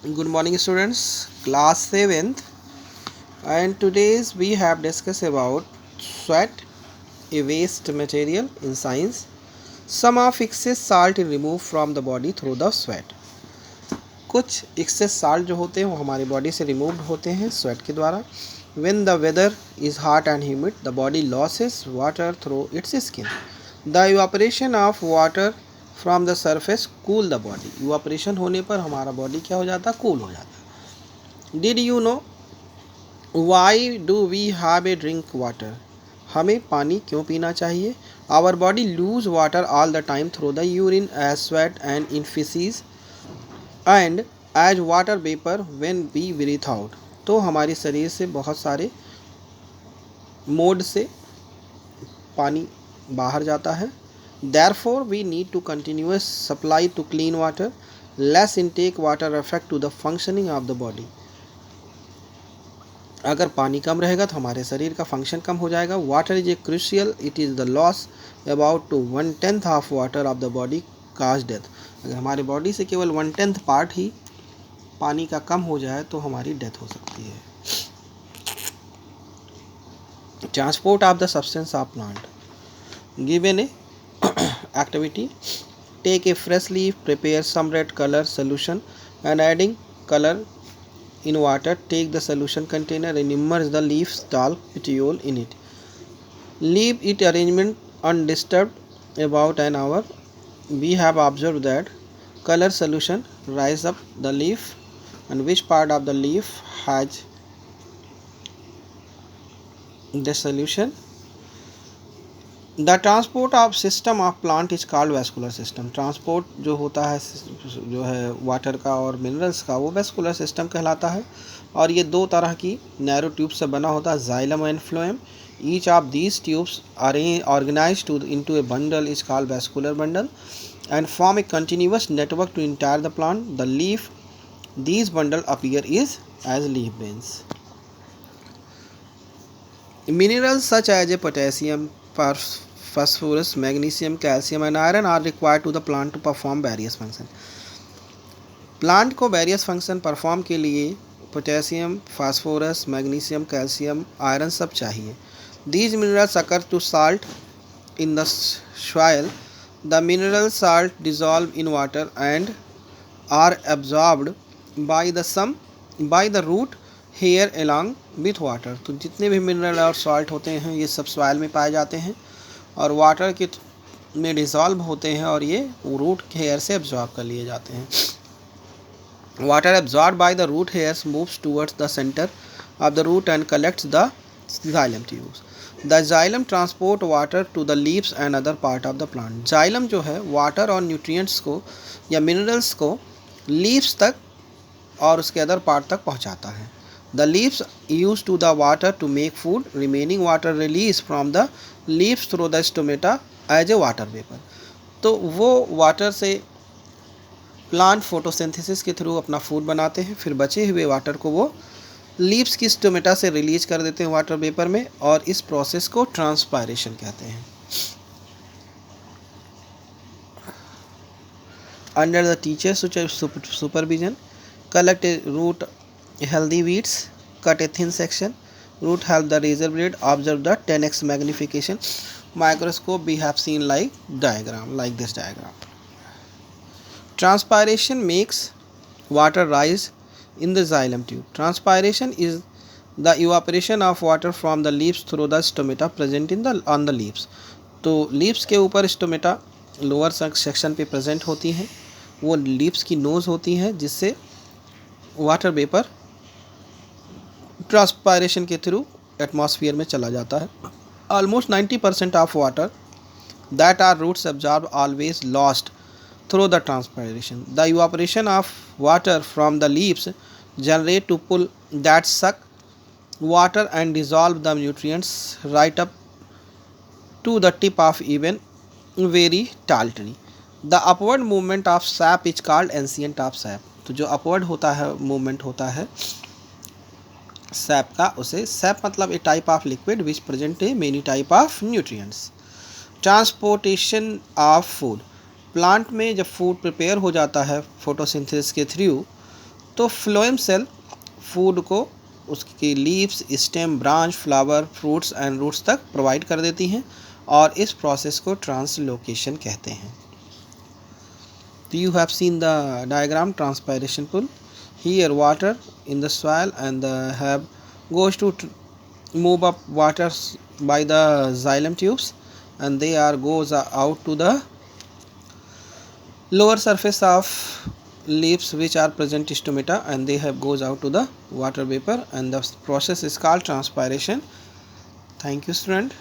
Good morning, students. Class 7th, and today's we have discussed about sweat, a waste material in science. Some of excess salt is removed from the body through the sweat. कुछ access salt जो होते हैं वो हमारी body से remove होते हैं sweat के द्वारा. When the weather is hot and humid, the body loses water through its skin. The evaporation of water from the surface cool the body. evaporation होने पर हमारा बॉडी क्या हो जाता है? कूल हो जाता है. Did you know why do we have a drink water? हमें पानी क्यों पीना चाहिए? Our body lose water all the time through the urine, as sweat and in feces and as water vapor when we breathe out. तो हमारे शरीर से बहुत सारे मोड से पानी बाहर जाता है. Therefore we need to continuous supply to clean water. Less intake water affect to the functioning of the body. अगर पानी कम रहेगा तो हमारे शरीर का फंक्शन कम हो जाएगा. Water is a crucial, it is the loss about to 1/10 of water of the body cause death. अगर हमारे बॉडी से केवल 1/10 पार्ट ही पानी का कम हो जाए तो हमारी डेथ हो सकती है. Transport of the substance of plant. Given A activity, take a fresh leaf, prepare some red color solution and adding color in water. Take the solution container and immerse the leaf stalk petiole in it. Leave it arrangement undisturbed about an hour. We have observed that color solution rise up the leaf and which part of the leaf has the solution. The transport of system of plant is called vascular system. Transport जो होता है जो है water का और minerals का वो vascular system कहलाता है. और ये दो तरह की नैरो ट्यूब से बना होता है, xylem and phloem. Each of these tubes are organised into a bundle is called vascular bundle and form a continuous network to entire the plant. The leaf these bundle appear is as leaf veins. Minerals such as potassium, phosphorus, magnesium, calcium and iron are required to the plant to perform various function. Plant को various function perform के लिए potassium, phosphorus, magnesium, calcium, iron सब चाहिए. These minerals occur to salt in the soil. The mineral salt dissolve in water and are absorbed by the root hair along with water. तो जितने भी mineral और salt होते हैं ये सब सॉइल में पाए जाते हैं और वाटर के में डिज़ोल्व होते हैं और ये रूट हेयर से एब्जॉर्ब कर लिए जाते हैं. Water absorb by the root hairs moves towards the centre of the root and collects the xylem tubes. The xylem transport water to the leaves and other part of the plant. Xylem जो है water और nutrients को या minerals को leaves तक और उसके other part तक पहुंचाता है. The leaves used to the water to make food. Remaining water released from the leaves through the stomata as a water vapor. तो वो वाटर से प्लांट फोटोसिंथेसिस के थ्रू अपना फूड बनाते हैं, फिर बचे हुए वाटर को वो लीव्स की स्टोमेटा से रिलीज कर देते हैं वाटर वेपर में और इस प्रोसेस को ट्रांसपायरेशन कहते हैं. Under the teacher supervision collect a root healthy weeds, cut a thin section. Root help the razor blade observe the 10x magnification microscope we have seen like this diagram. Transpiration makes water rise in the xylem tube. Transpiration is the evaporation of water from the leaves through the stomata present on the leaves. तो leaves के ऊपर stomata lower section पे present होती हैं, वो leaves की nose होती हैं जिससे वाटर वेपर ट्रांसपायरेशन के थ्रू एटमॉस्फेयर में चला जाता है. Almost 90% of water that our roots absorb always lost through the transpiration. The evaporation of water from the leaves generate to pull that suck water and dissolve the nutrients right up to the tip of even very tall tree. The upward movement of SAP is called ancient of SAP. तो जो upward होता है movement होता है SAP का, उसे sap मतलब a type of liquid which present a many type of nutrients. Transportation of food. Plant में जब फूड प्रिपेयर हो जाता है फोटोसिंथेसिस के थ्रू तो फ्लोएम सेल फूड को उसकी leaves, stem, branch, flower, fruits and roots तक प्रोवाइड कर देती हैं और इस प्रोसेस को ट्रांसलोकेशन कहते हैं। तो you have seen the diagram transpiration pool. Here water in the soil and the have goes to move up water by the xylem tubes, and they are goes out to the lower surface of leaves which are present stomata, and they have goes out to the water vapor, and the process is called transpiration. Thank you, student.